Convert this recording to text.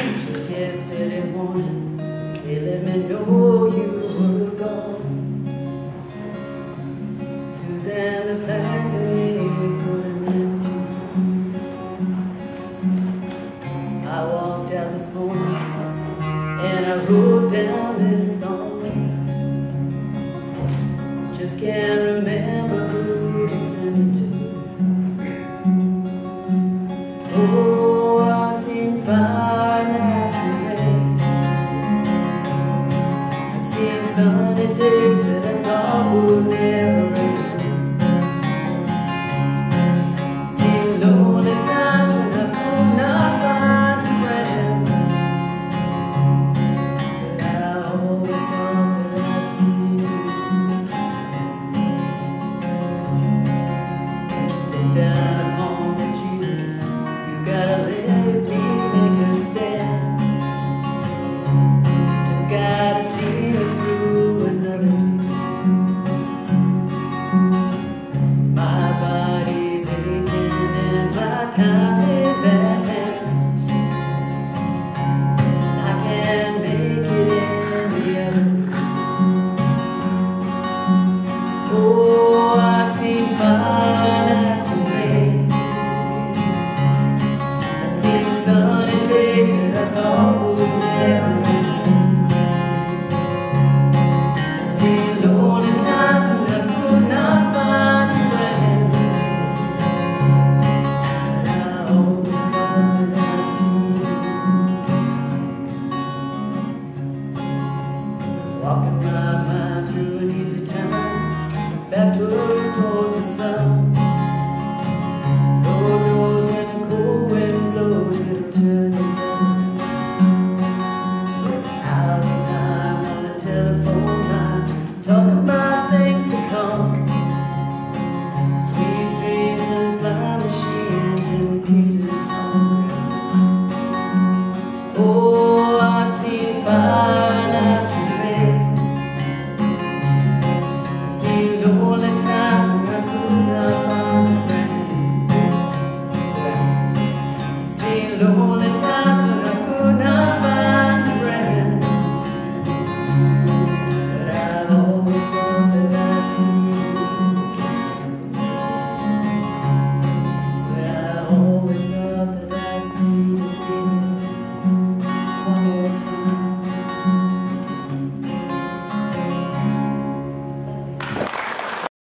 Just yesterday morning, they let me know you were gone. Suzanne, the plans in me couldn't empty. I walked out this morning and I wrote down this song. Just can't remember who to send it to. Oh, I've seen fire and I've seen rain. I've seen sunny days that I thought would never end. I've seen lonely times when I could not find a friend. But I always thought that I'd see you. Look down upon me, Jesus. You gotta let me make a stand. Just gotta see me through another day. My body's aching and my time